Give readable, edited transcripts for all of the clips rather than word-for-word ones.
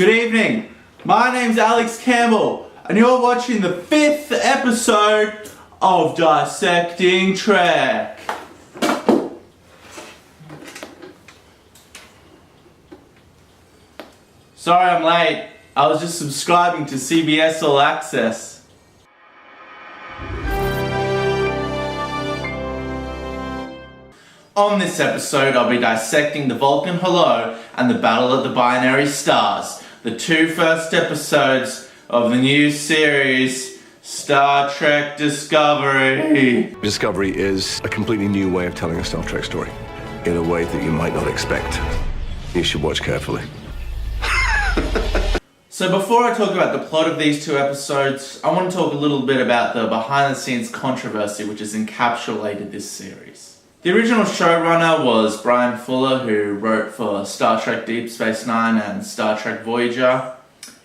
Good evening, my name's Alex Campbell and you're watching the 5th episode of Dissecting Trek. Sorry I'm late, I was just subscribing to CBS All Access. On this episode, I'll be dissecting the Vulcan Hello and the Battle of the Binary Stars, the two first episodes of the new series, Star Trek Discovery. Discovery is a completely new way of telling a Star Trek story, in a way that you might not expect. You should watch carefully. So before I talk about the plot of these two episodes, I want to talk a little bit about the behind-the-scenes controversy which has encapsulated this series. The original showrunner was Brian Fuller, who wrote for Star Trek Deep Space Nine and Star Trek Voyager.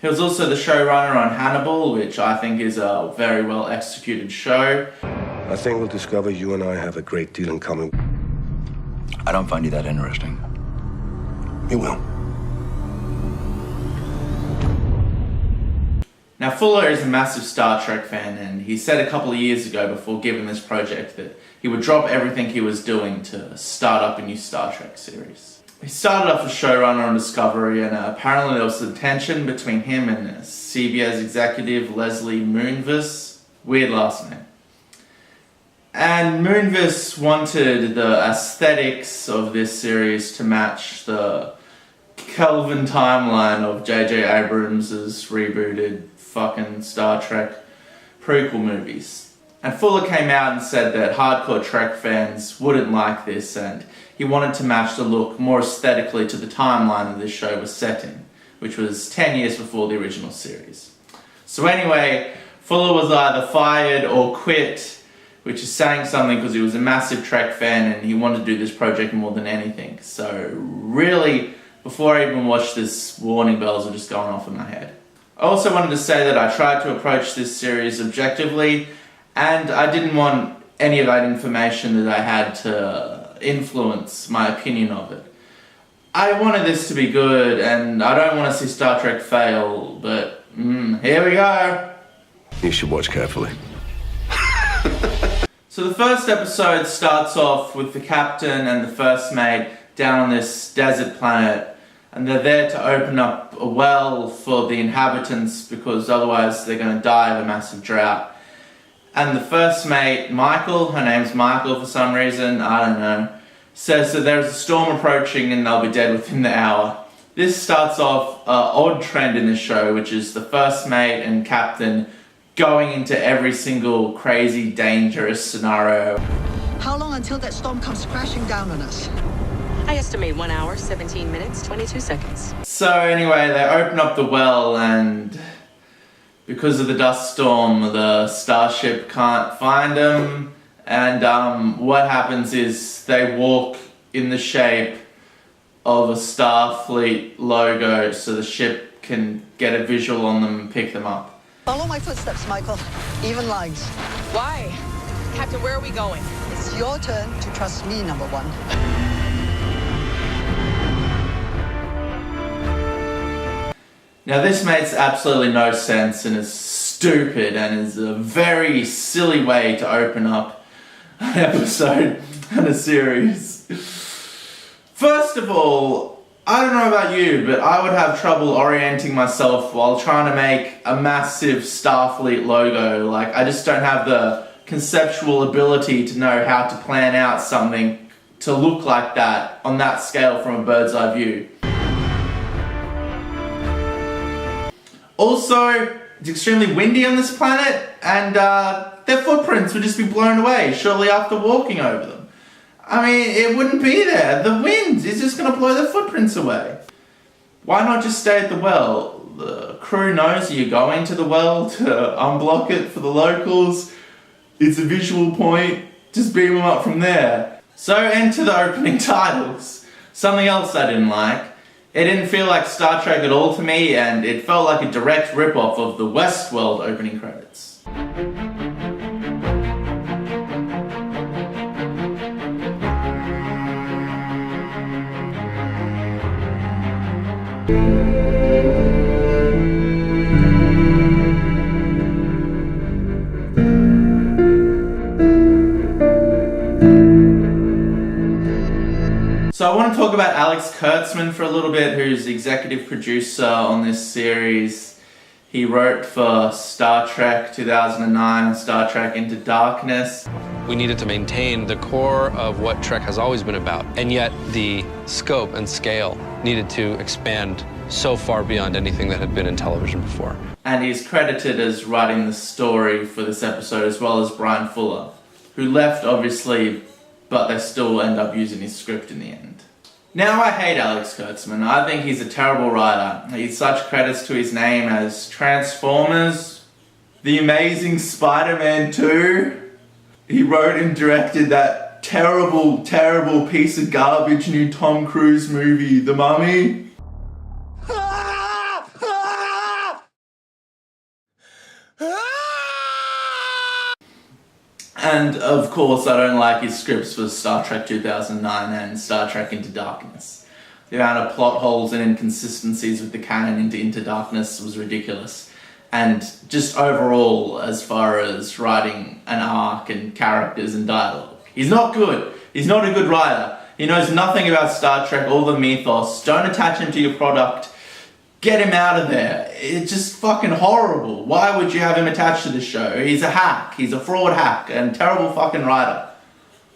He was also the showrunner on Hannibal, which I think is a very well executed show. I think we'll discover you and I have a great deal in common. I don't find you that interesting. You will. Now Fuller is a massive Star Trek fan, and he said a couple of years ago before giving this project that he would drop everything he was doing to start up a new Star Trek series. He started off as showrunner on Discovery, and apparently there was some tension between him and CBS executive Leslie Moonves. Weird last name. And Moonves wanted the aesthetics of this series to match the Kelvin timeline of J.J. Abrams' rebooted fucking Star Trek prequel movies. And Fuller came out and said that hardcore Trek fans wouldn't like this, and he wanted to match the look more aesthetically to the timeline that this show was set in, which was 10 years before the original series. So anyway, Fuller was either fired or quit, which is saying something because he was a massive Trek fan and he wanted to do this project more than anything. So really, before I even watched this, warning bells are just going off in my head. I also wanted to say that I tried to approach this series objectively, and I didn't want any of that information that I had to influence my opinion of it. I wanted this to be good, and I don't want to see Star Trek fail, but here we go. You should watch carefully. So the first episode starts off with the captain and the first mate down on this desert planet, and they're there to open up a well for the inhabitants because otherwise they're going to die of a massive drought. And the first mate, Michael, her name's Michael for some reason, I don't know, says that there's a storm approaching and they'll be dead within the hour. This starts off an odd trend in this show, which is the first mate and captain going into every single crazy, dangerous scenario. How long until that storm comes crashing down on us? I estimate 1 hour, 17 minutes, 22 seconds. So anyway, they open up the well, and because of the dust storm, the starship can't find them. And what happens is they walk in the shape of a Starfleet logo so the ship can get a visual on them and pick them up. Follow my footsteps, Michael. Even lines. Why? Captain, where are we going? It's your turn to trust me, number one. Now this makes absolutely no sense and is stupid and is a very silly way to open up an episode and a series. First of all, I don't know about you, but I would have trouble orienting myself while trying to make a massive Starfleet logo. Like, I just don't have the conceptual ability to know how to plan out something to look like that on that scale from a bird's eye view. Also, it's extremely windy on this planet, and their footprints would just be blown away shortly after walking over them. I mean, it wouldn't be there. The wind is just going to blow their footprints away. Why not just stay at the well? The crew knows you're going to the well to unblock it for the locals. It's a visual point. Just beam them up from there. So enter the opening titles. Something else I didn't like. It didn't feel like Star Trek at all to me, and it felt like a direct rip-off of the Westworld opening credits. So I want to talk about Alex Kurtzman for a little bit, who's executive producer on this series. He wrote for Star Trek 2009 and Star Trek Into Darkness. We needed to maintain the core of what Trek has always been about, and yet the scope and scale needed to expand so far beyond anything that had been in television before. And he's credited as writing the story for this episode, as well as Brian Fuller, who left obviously, but they still end up using his script in the end. Now, I hate Alex Kurtzman. I think he's a terrible writer. He's such credits to his name as Transformers, The Amazing Spider-Man 2. He wrote and directed that terrible, terrible piece of garbage new Tom Cruise movie, The Mummy. And of course, I don't like his scripts for Star Trek 2009 and Star Trek Into Darkness. The amount of plot holes and inconsistencies with the canon Into Darkness was ridiculous. And just overall, as far as writing an arc and characters and dialogue, he's not good. He's not a good writer. He knows nothing about Star Trek or the mythos. Don't attach him to your product. Get him out of there. It's just fucking horrible. Why would you have him attached to the show? He's a hack. He's a fraud hack and terrible fucking writer.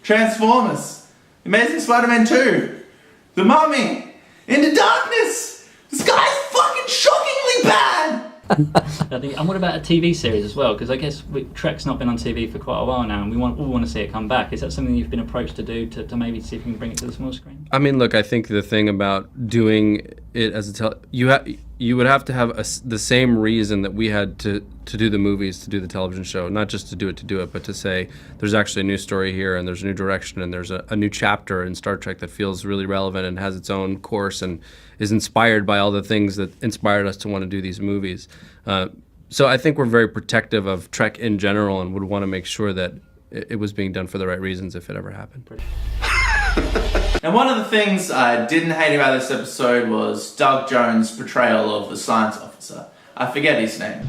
Transformers. Amazing Spider-Man 2. The Mummy. Into Darkness. This guy's fucking shockingly bad. And what about a TV series as well? Because I guess Trek's not been on TV for quite a while now, and we all want to see it come back. Is that something you've been approached to do to maybe see if you can bring it to the small screen? I mean, look, I think the thing about doing it as you would have to have the same reason that we had to do the movies, to do the television show, not just to do it, but to say there's actually a new story here, and there's a new direction, and there's a new chapter in Star Trek that feels really relevant and has its own course and is inspired by all the things that inspired us to want to do these movies. So I think we're very protective of Trek in general and would want to make sure that it was being done for the right reasons if it ever happened. And one of the things I didn't hate about this episode was Doug Jones' portrayal of the science officer. I forget his name.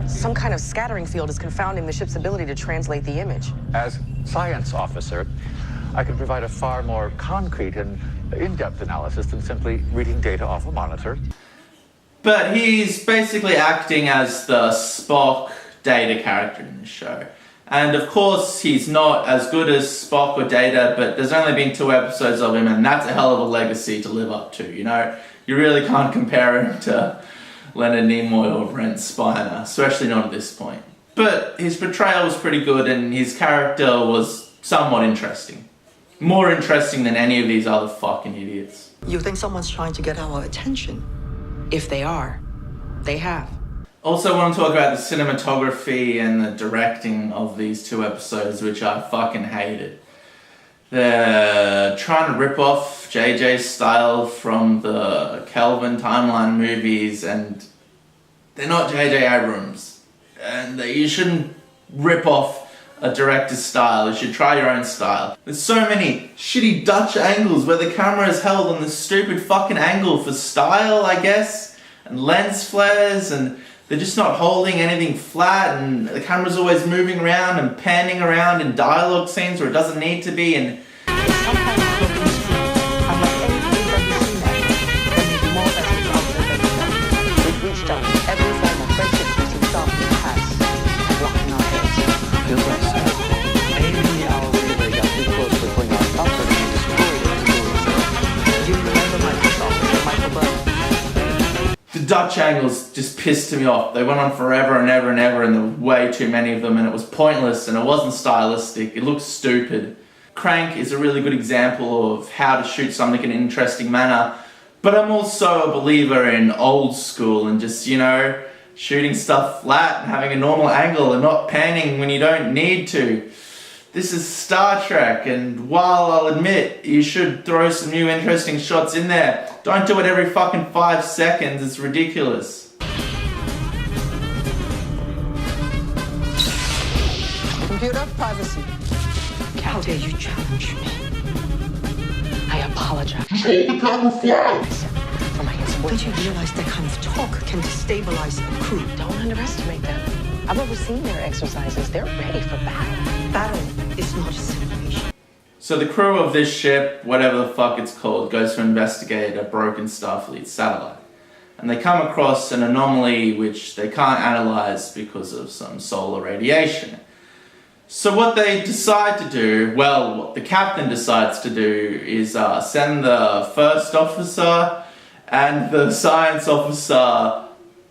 Some kind of scattering field is confounding the ship's ability to translate the image. As science officer, I can provide a far more concrete and in-depth analysis than simply reading data off a monitor. But he's basically acting as the Spock Data character in the show. And of course, he's not as good as Spock or Data, but there's only been 2 episodes of him, and that's a hell of a legacy to live up to, you know? You really can't compare him to Leonard Nimoy or Brent Spiner, especially not at this point. But his portrayal was pretty good, and his character was somewhat interesting. More interesting than any of these other fucking idiots. You think someone's trying to get our attention? If they are, they have. Also want to talk about the cinematography and the directing of these 2 episodes, which I fucking hated. They're trying to rip off JJ's style from the Kelvin timeline movies, and they're not JJ Abrams. And you shouldn't rip off a director's style. You should try your own style. There's so many shitty Dutch angles where the camera is held on this stupid fucking angle for style, I guess, and lens flares, and they're just not holding anything flat, and the camera's always moving around and panning around in dialogue scenes where it doesn't need to be, and Sometimes I look in the screen, I'm like anything that you see now, but maybe more than the observation. We've reached out every form of friendship using darkness has, blocking our heads. Feels like so. Maybe our relay got too close to bring our comfort and destroyed it. You remember Microsoft and Michael Byrne? the Dutch angles just pissed me off. They went on forever and ever and ever, and there were way too many of them, and it was pointless, and it wasn't stylistic. It looked stupid. Crank is a really good example of how to shoot something in an interesting manner, but I'm also a believer in old school and just, you know, shooting stuff flat and having a normal angle and not panning when you don't need to. This is Star Trek, and while I'll admit you should throw some new interesting shots in there, don't do it every fucking 5 seconds. It's ridiculous. Computer privacy. How dare you challenge me? I apologize. For my Don't insubordination. you realize that kind of talk can destabilize a crew? Don't underestimate them. I've overseen their exercises. They're ready for battle. Battle is not a simulation. So the crew of this ship, whatever the fuck it's called, goes to investigate a broken Starfleet satellite. And they come across an anomaly which they can't analyze because of some solar radiation. So what they decide to do, well, what the captain decides to do is send the first officer and the science officer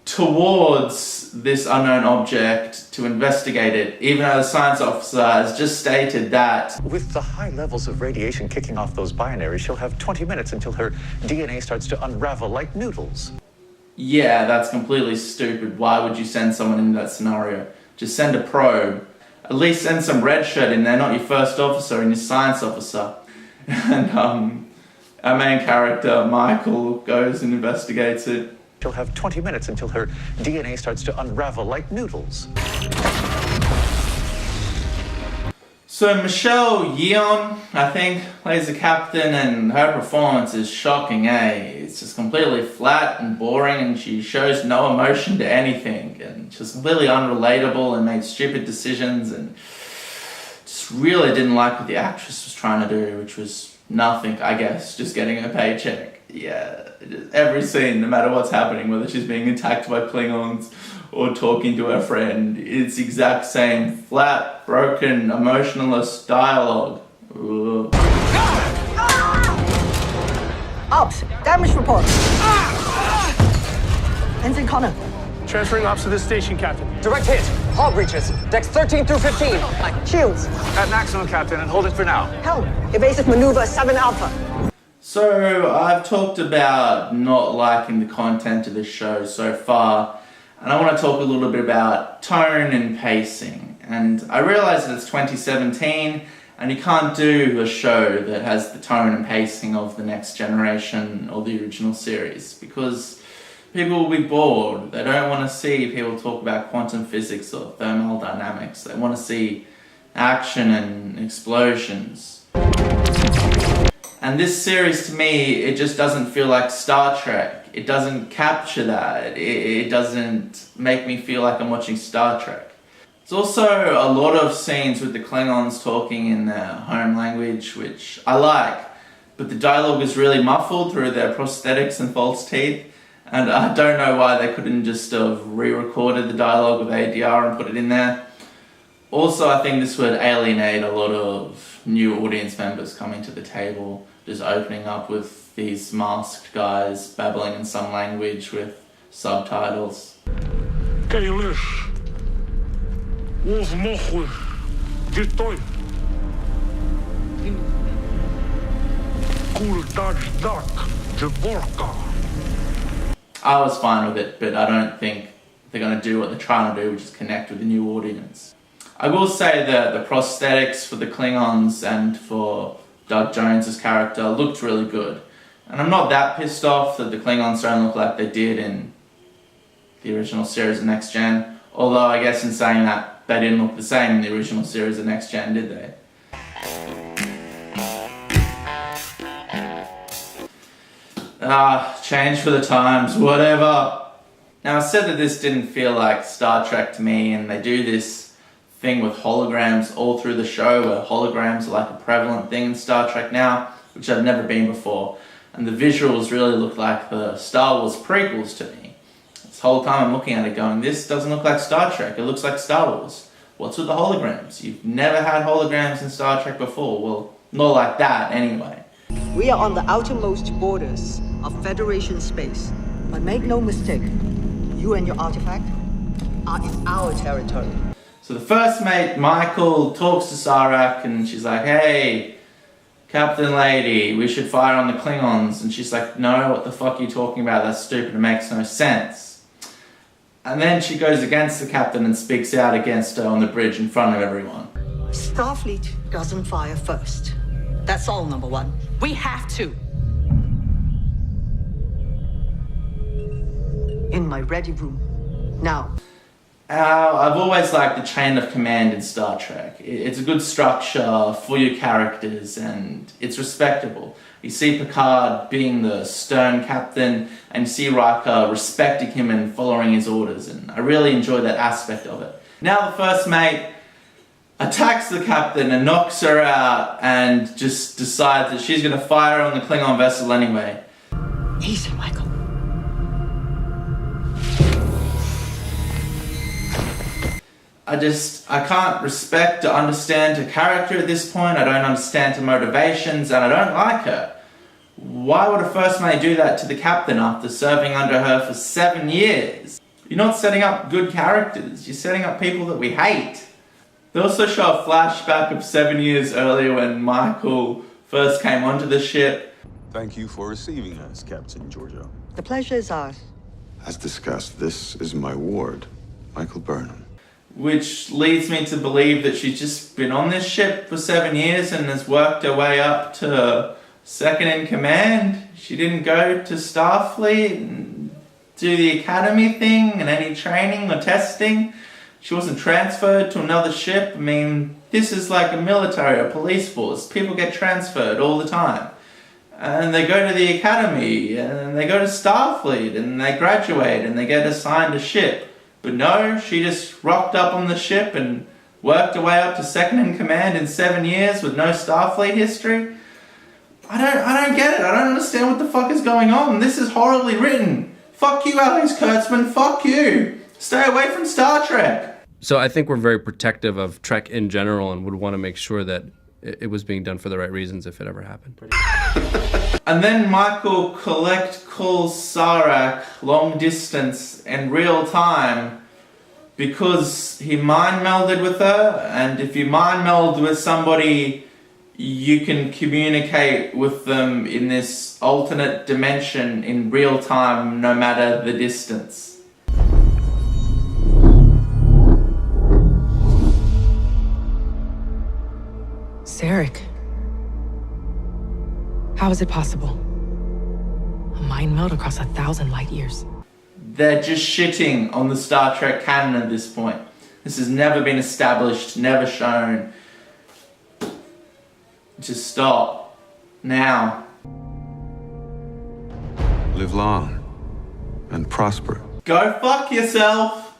towards this unknown object to investigate it, even though the science officer has just stated that With the high levels of radiation kicking off those binaries, she'll have 20 minutes until her DNA starts to unravel like noodles. yeah, that's completely stupid. Why would you send someone in that scenario? Just send a probe. At least send some red shirt in there, not your first officer and your science officer. And our main character, Michael, goes and investigates it. She'll have 20 minutes until her DNA starts to unravel like noodles. So Michelle Yeoh, I think, plays the captain, and her performance is shocking, It's just completely flat and boring, and she shows no emotion to anything, and she's completely unrelatable and made stupid decisions, and just really didn't like what the actress was trying to do, which was nothing, I guess, just getting a paycheck. Yeah, every scene, no matter what's happening, whether she's being attacked by Klingons or talking to her friend, it's the exact same flat, broken, emotionless dialogue. Ugh. Ops, damage report. Ensign Connor. Transferring ops to this station, Captain. Direct hit. Hull breaches. Decks 13 through 15. Shields. At maximum, Captain, and hold it for now. Helm. Evasive maneuver 7 Alpha. So, I've talked about not liking the content of this show so far, and I want to talk a little bit about tone and pacing. And I realise that it's 2017, and you can't do a show that has the tone and pacing of The Next Generation or the original series, because people will be bored. They don't want to see people talk about quantum physics or thermodynamics. They want to see action and explosions. And this series, to me, it just doesn't feel like Star Trek. It doesn't capture that. It doesn't make me feel like I'm watching Star Trek. There's also a lot of scenes with the Klingons talking in their home language, which I like, but the dialogue is really muffled through their prosthetics and false teeth, and I don't know why they couldn't just have re-recorded the dialogue with ADR and put it in there. Also, I think this would alienate a lot of new audience members coming to the table, just opening up with these masked guys babbling in some language with subtitles. I was fine with it, but I don't think they're going to do what they're trying to do, which is connect with the new audience. I will say that the prosthetics for the Klingons and for Doug Jones's character looked really good. And I'm not that pissed off that the Klingons don't look like they did in the original series of Next Gen. Although I guess in saying that, they didn't look the same in the original series of Next Gen, did they? Change for the times, whatever. Now I said that this didn't feel like Star Trek to me, and they do this thing with holograms all through the show, where holograms are like a prevalent thing in Star Trek now, which I've never been before. And the visuals really look like the Star Wars prequels to me. This whole time I'm looking at it going, this doesn't look like Star Trek, it looks like Star Wars. What's with the holograms? You've never had holograms in Star Trek before. Well, not like that anyway. We are on the outermost borders of Federation space. But make no mistake, you and your artifact are in our territory. So the first mate, Michael, talks to Sarek and she's like, hey, Captain Lady, we should fire on the Klingons. And she's like, no, what the fuck are you talking about? That's stupid, it makes no sense. And then she goes against the captain and speaks out against her on the bridge in front of everyone. Starfleet doesn't fire first. That's all, number one. We have to. In my ready room. Now. I've always liked the chain of command in Star Trek. It's a good structure for your characters and it's respectable. You see Picard being the stern captain and you see Riker respecting him and following his orders, and I really enjoy that aspect of it. Now the first mate, attacks the captain and knocks her out and just decides that she's going to fire on the Klingon vessel anyway. Easy, Michael. I can't respect or understand her character at this point. I don't understand her motivations, and I don't like her. Why would a first mate do that to the captain after serving under her for 7 years? You're not setting up good characters, you're setting up people that we hate. They also show a flashback of 7 years earlier when Michael first came onto the ship. Thank you for receiving us, Captain Giorgio. The pleasure is ours. As discussed, this is my ward, Michael Burnham. Which leads me to believe that she's just been on this ship for 7 years and has worked her way up to second in command. She didn't go to Starfleet and do the academy thing and any training or testing. She wasn't transferred to another ship. I mean, this is like a military or police force. People get transferred all the time. And they go to the academy and they go to Starfleet and they graduate and they get assigned a ship. But no, she just rocked up on the ship and worked her way up to second in command in 7 years with no Starfleet history. I don't get it. I don't understand what the fuck is going on. This is horribly written. Fuck you, Alex Kurtzman. Fuck you. Stay away from Star Trek. So I think we're very protective of Trek in general and would want to make sure that it was being done for the right reasons if it ever happened. And then Michael calls Sarek long distance in real time because he mind melded with her, and if you mind meld with somebody, you can communicate with them in this alternate dimension in real time, no matter the distance. Sarek. How is it possible? A mind meld across 1,000 light years. They're just shitting on the Star Trek canon at this point. This has never been established, never shown. Just stop. Now. Live long and prosper. Go fuck yourself!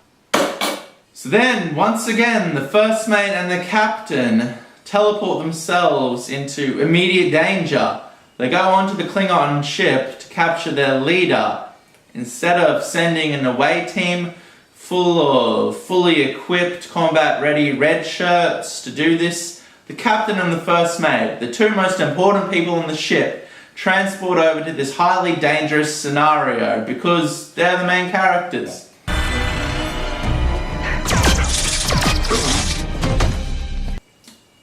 So then, once again, the first mate and the captain teleport themselves into immediate danger. They go onto the Klingon ship to capture their leader. Instead of sending an away team full of fully equipped, combat-ready red shirts to do this, the captain and the first mate, the two most important people on the ship, transport over to this highly dangerous scenario because they're the main characters.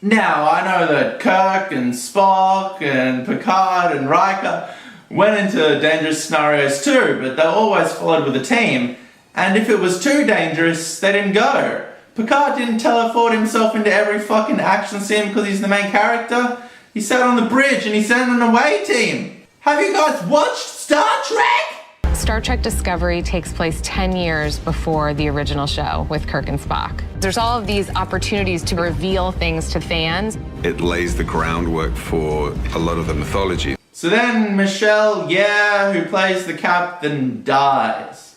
Now, I know that Kirk and Spock and Picard and Riker went into dangerous scenarios too, but they were always followed with a team, and if it was too dangerous, they didn't go. Picard didn't teleport himself into every fucking action scene because he's the main character. He sat on the bridge and he sent an away team. Have you guys watched Star Trek? Star Trek Discovery takes place 10 years before the original show with Kirk and Spock. There's all of these opportunities to reveal things to fans. It lays the groundwork for a lot of the mythology. So then Michelle, who plays the captain, dies.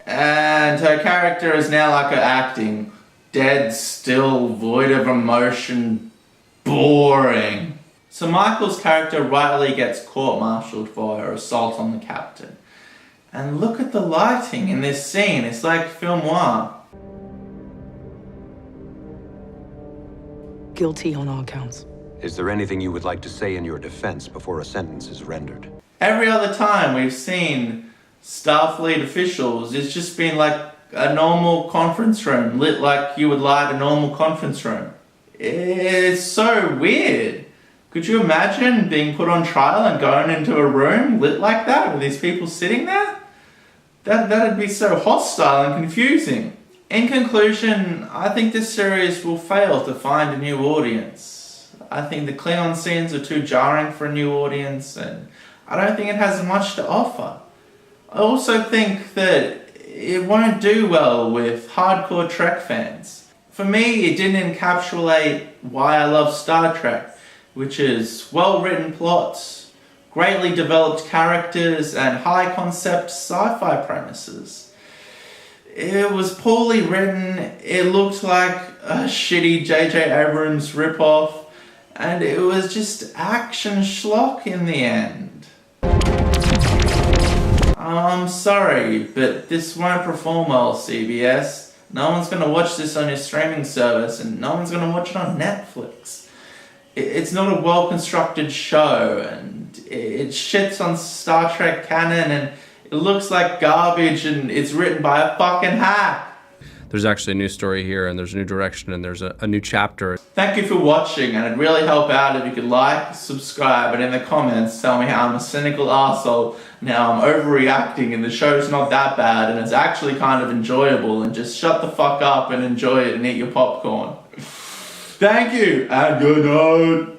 And her character is now like her acting. Dead, still, void of emotion, boring. So Michael's character rightly gets court-martialed for her assault on the captain. And look at the lighting in this scene, it's like film noir. Guilty on all counts. Is there anything you would like to say in your defense before a sentence is rendered? Every other time we've seen Starfleet officials, it's just been like a normal conference room, lit like you would light a normal conference room. It's so weird. Could you imagine being put on trial and going into a room lit like that with these people sitting there? That'd be so hostile and confusing. In conclusion, I think this series will fail to find a new audience. I think the Klingon scenes are too jarring for a new audience, and I don't think it has much to offer. I also think that it won't do well with hardcore Trek fans. For me, it didn't encapsulate why I love Star Trek, which is well-written plots, greatly developed characters, and high-concept sci-fi premises. It was poorly written, it looked like a shitty J.J. Abrams ripoff, and it was just action schlock in the end. I'm sorry, but this won't perform well, CBS. No one's gonna watch this on your streaming service, and no one's gonna watch it on Netflix. It's not a well-constructed show, and it shits on Star Trek canon, and it looks like garbage, and it's written by a fucking hack. There's actually a new story here, and there's a new direction, and there's a new chapter. Thank you for watching, and it'd really help out if you could like, subscribe, and in the comments tell me how I'm a cynical arsehole. Now I'm overreacting and the show's not that bad and it's actually kind of enjoyable, and just shut the fuck up and enjoy it and eat your popcorn. Thank you, and good night.